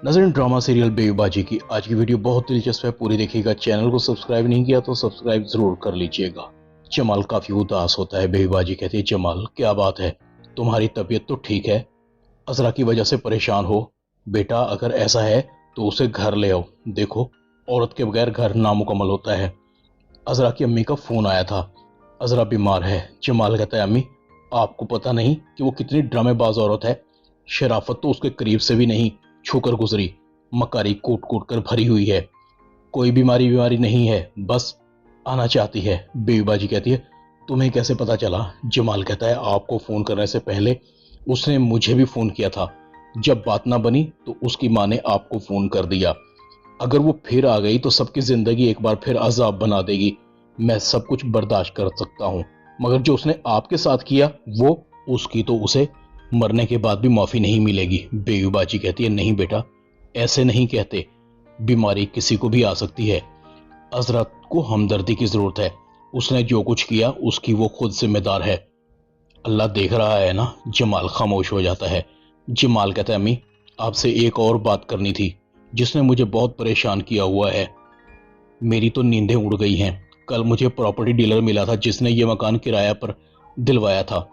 नजर drama serial बेईबाजी की आज की वीडियो बहुत दिलचस्प है, पूरी देखिएगा। चैनल को सब्सक्राइब नहीं किया तो सब्सक्राइब जरूर कर लीजिएगा। जमाल काफी उदास होता है। बेईबाजी कहती है, जमाल क्या बात है, तुम्हारी तबीयत तो ठीक है? अजरा की वजह से परेशान हो? बेटा अगर ऐसा है तो उसे घर ले आओ। देखो औरत के बगैर घर नामुकम्मल होता है। अजरा की अम्मी का फोन आया था, अजरा बीमार है। जमाल कहता है, अम्मी आपको पता नहीं कि वो कितनी ड्रामेबाज औरत है। शराफत तो उसके करीब से भी नहीं छूकर गुजरी, मकारी कूट कूट कर भरी हुई है। कोई बीमारी नहीं है, बस आना चाहती है। बेईबाजी कहती है, तुम्हें कैसे पता चला? जमाल कहता है, आपको फोन करने से पहले उसने मुझे भी फोन किया था। जब बात ना बनी तो उसकी माँ ने आपको फोन कर दिया। अगर वो फिर आ गई तो सबकी जिंदगी एक बार फिर अजाब बना देगी। मैं सब कुछ बर्दाश्त कर सकता हूँ, मगर जो उसने आपके साथ किया वो उसकी तो उसे मरने के बाद भी माफी नहीं मिलेगी। बेईबाजी कहती है, नहीं बेटा ऐसे नहीं कहते, बीमारी किसी को भी आ सकती है। अजरा को हमदर्दी की जरूरत है। उसने जो कुछ किया उसकी वो खुद जिम्मेदार है। अल्लाह देख रहा है ना। जमाल खामोश हो जाता है। जमाल कहता है, अम्मी आपसे एक और बात करनी थी जिसने मुझे बहुत परेशान किया हुआ है। मेरी तो नींदें उड़ गई हैं। कल मुझे प्रॉपर्टी डीलर मिला था जिसने ये मकान किराया पर दिलवाया था।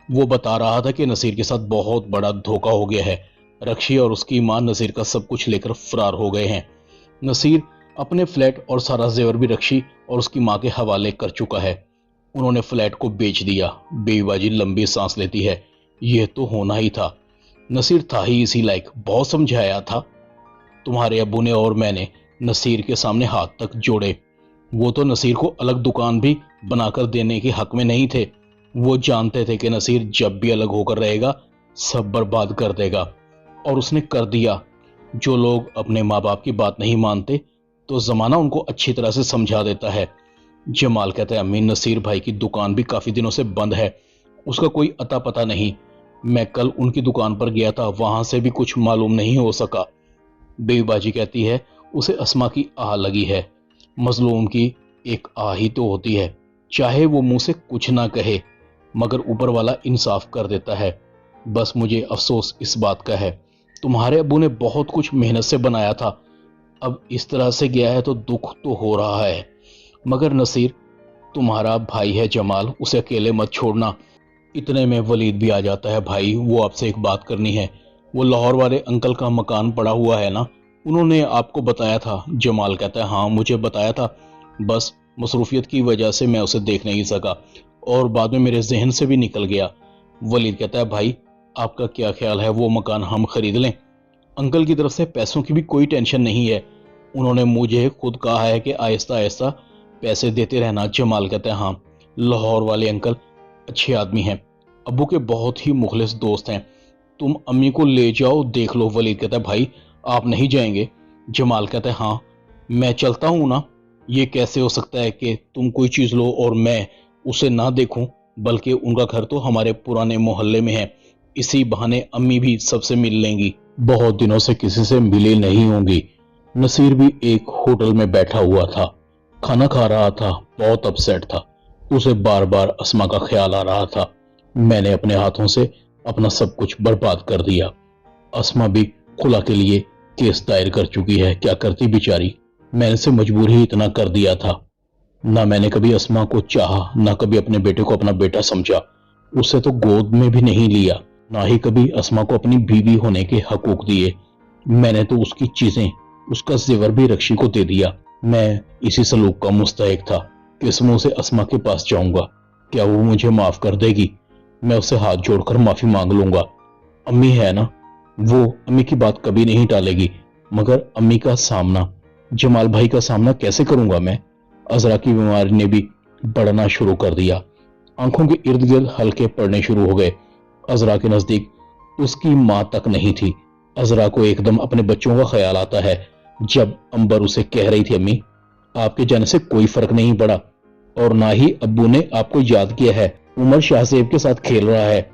वो बता रहा था कि नसीर के साथ बहुत बड़ा धोखा हो गया है। रक्षी और उसकी मां नसीर का सब कुछ लेकर फरार हो गए हैं। नसीर अपने फ्लैट और सारा जेवर भी रक्षी और उसकी मां के हवाले कर चुका है। उन्होंने फ्लैट को बेच दिया। बेईबाजी लंबी सांस लेती है। यह तो होना ही था। नसीर था ही इसी लायक। बहुत समझाया था तुम्हारे अब्बू ने और मैंने नसीर के सामने हाथ तक जोड़े। वो तो नसीर को अलग दुकान भी बनाकर देने के हक में नहीं थे। वो जानते थे कि नसीर जब भी अलग होकर रहेगा सब बर्बाद कर देगा, और उसने कर दिया। जो लोग अपने माँ बाप की बात नहीं मानते तो जमाना उनको अच्छी तरह से समझा देता है। जमाल कहता है, अम्मी नसीर भाई की दुकान भी काफी दिनों से बंद है, उसका कोई अता पता नहीं। मैं कल उनकी दुकान पर गया था, वहां से भी कुछ मालूम नहीं हो सका। बेईबाजी कहती है, उसे अस्मा की आह लगी है। मजलूम की एक आह ही तो होती है, चाहे वो मुंह से कुछ ना कहे मगर ऊपर वाला इंसाफ कर देता है। बस मुझे अफसोस इस बात का है, तुम्हारे अब्बू ने बहुत कुछ मेहनत से बनाया था, अब इस तरह से गया है तो दुख तो हो रहा है। मगर नसीर तुम्हारा भाई है जमाल, उसे अकेले मत छोड़ना। इतने में वलीद भी आ जाता है, भाई वो आपसे एक बात करनी है। वो लाहौर वाले अंकल का मकान पड़ा हुआ है ना, उन्होंने आपको बताया था? जमाल कहता है, हाँ मुझे बताया था, बस मसरूफियत की वजह से मैं उसे देख नहीं सका और बाद में मेरे जहन से भी निकल गया। वलीद कहता है, भाई आपका क्या ख्याल है, वो मकान हम खरीद लें? अंकल की तरफ से पैसों की भी कोई टेंशन नहीं है, उन्होंने मुझे खुद कहा है कि आहिस्ता आहिस्ता पैसे देते रहना। जमाल कहता है, हाँ लाहौर वाले अंकल अच्छे आदमी हैं, अब्बू के बहुत ही मुखलिस दोस्त हैं, तुम अम्मी को ले जाओ देख लो। वलीद कहता है, भाई आप नहीं जाएंगे? जमाल कहता है, हाँ मैं चलता हूं ना। ये कैसे हो सकता है कि तुम कोई चीज लो और मैं उसे ना देखूं, बल्कि उनका घर तो हमारे पुराने मोहल्ले में है, इसी बहाने अम्मी भी सबसे मिल लेंगी। बहुत दिनों से किसी से मिली नहीं होंगी। नसीर भी एक होटल में बैठा हुआ था, खाना खा रहा था, बहुत अपसेट था। उसे बार बार अस्मा का ख्याल आ रहा था। मैंने अपने हाथों से अपना सब कुछ बर्बाद कर दिया। अस्मा भी खुला के लिए केस दायर कर चुकी है, क्या करती बेचारी। मैंने से मजबूर ही इतना कर दिया था। ना मैंने कभी अस्मा को चाहा, ना कभी अपने बेटे को अपना बेटा समझा, उसे तो गोद में भी नहीं लिया, ना ही कभी अस्मा को अपनी बीवी होने के हकूक दिए। मैंने तो उसकी चीजें, उसका जेवर भी रक्षी को दे दिया। मैं इसी सलूक का मुस्तहिक था। किस मुंह से अस्मा के पास जाऊंगा? क्या वो मुझे माफ कर देगी? मैं उसे हाथ जोड़कर माफी मांग लूंगा। अम्मी है ना, वो अम्मी की बात कभी नहीं टालेगी, मगर अम्मी का सामना, जमाल भाई का सामना कैसे करूंगा मैं? अजरा की बीमारी ने भी बढ़ना शुरू कर दिया। आंखों के इर्द गिर्द हल्के पड़ने शुरू हो गए। अजरा के नजदीक उसकी मां तक नहीं थी। अजरा को एकदम अपने बच्चों का ख्याल आता है। जब अंबर उसे कह रही थी, अम्मी आपके जाने से कोई फर्क नहीं पड़ा और ना ही अब्बू ने आपको याद किया है, उमर शाहजेब के साथ खेल रहा है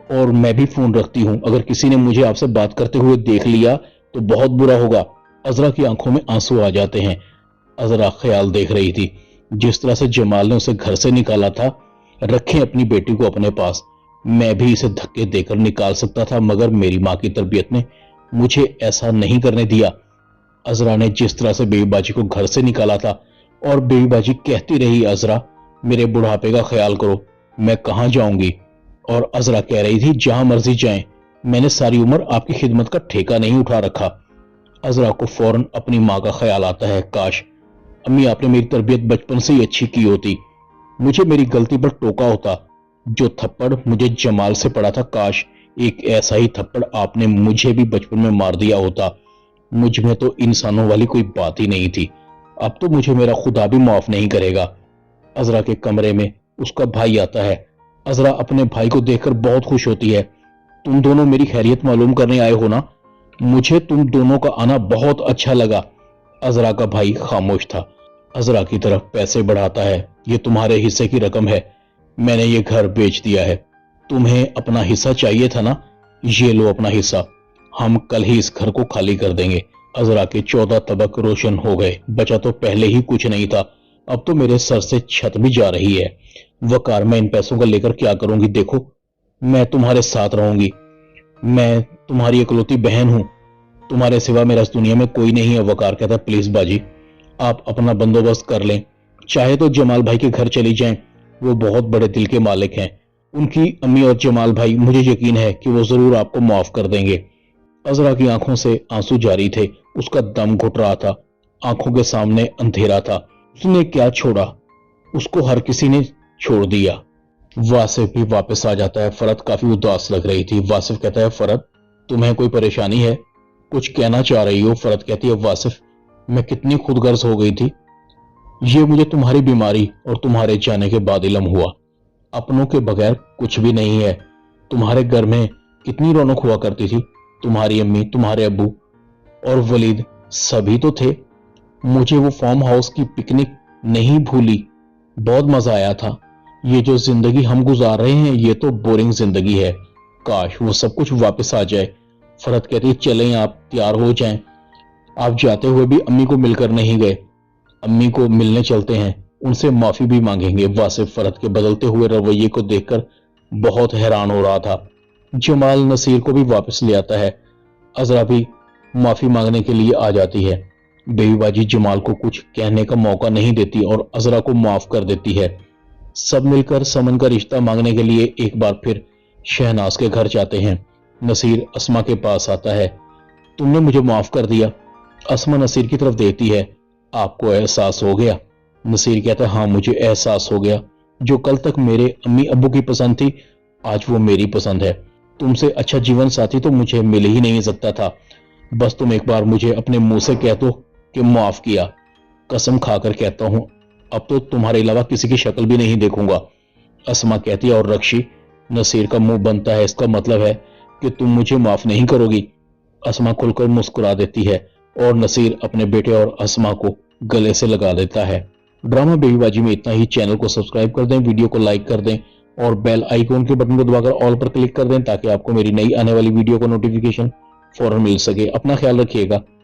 और मैं भी फोन रखती हूं, अगर किसी ने मुझे आपसे बात करते हुए देख लिया तो बहुत बुरा होगा। अजरा की आंखों में आंसू आ जाते हैं। अजरा ख्याल देख रही थी, जिस तरह से जमाल ने उसे घर से निकाला था, रखें अपनी बेटी को अपने पास। मैं भी इसे धक्के देकर निकाल सकता था, मगर मेरी मां की तरबियत ने मुझे ऐसा नहीं करने दिया। अजरा ने जिस तरह से बेबी बाजी को घर से निकाला था और बेबी बाजी कहती रही, अजरा मेरे बुढ़ापे का ख्याल करो, मैं कहां जाऊंगी। और अजरा कह रही थी, जहां मर्जी जाएं, मैंने सारी उम्र आपकी खिदमत का ठेका नहीं उठा रखा। अजरा को फौरन अपनी माँ का ख्याल आता है, काश अम्मी आपने मेरी तरबियत बचपन से ही अच्छी की होती, मुझे मेरी गलती पर टोका होता। जो थप्पड़ मुझे जमाल से पड़ा था, काश एक ऐसा ही थप्पड़ आपने मुझे भी बचपन में मार दिया होता। मुझ में तो इंसानों वाली कोई बात ही नहीं थी। अब तो मुझे मेरा खुदा भी माफ नहीं करेगा। अजरा के कमरे में उसका भाई आता है। अजरा अपने भाई को देखकर बहुत खुश होती है। तुम दोनों मेरी खैरियत मालूम करने आए हो ना? मुझे तुम दोनों का आना बहुत अच्छा लगा। अजरा का भाई खामोश था। अजरा की तरफ पैसे बढ़ाता है। ये तुम्हारे हिस्से की रकम है, मैंने ये घर बेच दिया है। तुम्हें अपना हिस्सा चाहिए था ना? ये लो अपना हिस्सा, हम कल ही इस घर को खाली कर देंगे। अजरा के 14 तबक रोशन हो गए। बचा तो पहले ही कुछ नहीं था, अब तो मेरे सर से छत भी जा रही है। वकार, मैं इन पैसों को लेकर क्या करूंगी? देखो, मैं तुम्हारे साथ रहूंगी, मैं तुम्हारी इकलौती बहन हूं, तुम्हारे सिवा मेरा इस दुनिया में कोई नहीं है। वकार कहता, प्लीज बाजी, आप अपना बंदोबस्त कर लें, चाहे तो जमाल भाई के घर चली जाएं, वो बहुत बड़े दिल के मालिक हैं। उनकी अम्मी और जमाल भाई, मुझे यकीन है कि वो जरूर आपको माफ कर देंगे। अजरा की आंखों से आंसू जारी थे, उसका दम घुट रहा था, आंखों के सामने अंधेरा था। उसने क्या छोड़ा? उसको हर किसी ने छोड़ दिया। वासिफ भी वापस आ जाता है। फरहत काफी उदास लग रही थी। वासिफ कहता है, फरहत तुम्हें कोई परेशानी है? कुछ कहना चाह रही हो? फरहत कहती है, वासिफ मैं कितनी खुदगर्ज हो गई थी, ये मुझे तुम्हारी बीमारी और तुम्हारे जाने के बाद इल्म हुआ। अपनों के बगैर कुछ भी नहीं है। तुम्हारे घर में कितनी रौनक हुआ करती थी, तुम्हारी अम्मी, तुम्हारे अब्बू और वलीद सभी तो थे। मुझे वो फार्म हाउस की पिकनिक नहीं भूली, बहुत मजा आया था। ये जो जिंदगी हम गुजार रहे हैं, ये तो बोरिंग जिंदगी है, काश वो सब कुछ वापस आ जाए। फरहत कहती है, चलें, आप तैयार हो जाएं। आप जाते हुए भी अम्मी को मिलकर नहीं गए, अम्मी को मिलने चलते हैं, उनसे माफी भी मांगेंगे। वासिफ फरहत के बदलते हुए रवैये को देखकर बहुत हैरान हो रहा था। जमाल नसीर को भी वापस ले आता है। अजरा भी माफी मांगने के लिए आ जाती है। बेबी बाजी जमाल को कुछ कहने का मौका नहीं देती और अजरा को माफ कर देती है। सब मिलकर समन का रिश्ता मांगने के लिए एक बार फिर शहनाज के घर जाते हैं। नसीर अस्मा के पास आता है। तुमने मुझे माफ कर दिया? अस्मा नसीर की तरफ देखती है। आपको एहसास हो गया? नसीर कहता है, हाँ मुझे एहसास हो गया। जो कल तक मेरे अम्मी अब्बू की पसंद थी, आज वो मेरी पसंद है। तुमसे अच्छा जीवन साथी तो मुझे मिल ही नहीं सकता था। बस तुम एक बार मुझे अपने मुंह से कह दो कि माफ किया। कसम खाकर कहता हूं, अब तो तुम्हारे अलावा किसी की शक्ल भी नहीं देखूंगा। अस्मा कहती है, और रक्षी? नसीर का मुंह बनता है, इसका मतलब है कि तुम मुझे माफ नहीं करोगी? अस्मा खुलकर मुस्कुरा देती है और नसीर अपने बेटे और अस्मा को गले से लगा देता है। ड्रामा बेबी बाजी में इतना ही। चैनल को सब्सक्राइब कर दें, वीडियो को लाइक कर दें और बेल आइकॉन के बटन को दबाकर ऑल पर क्लिक कर दें ताकि आपको मेरी नई आने वाली वीडियो का नोटिफिकेशन फौरन मिल सके। अपना ख्याल रखिएगा।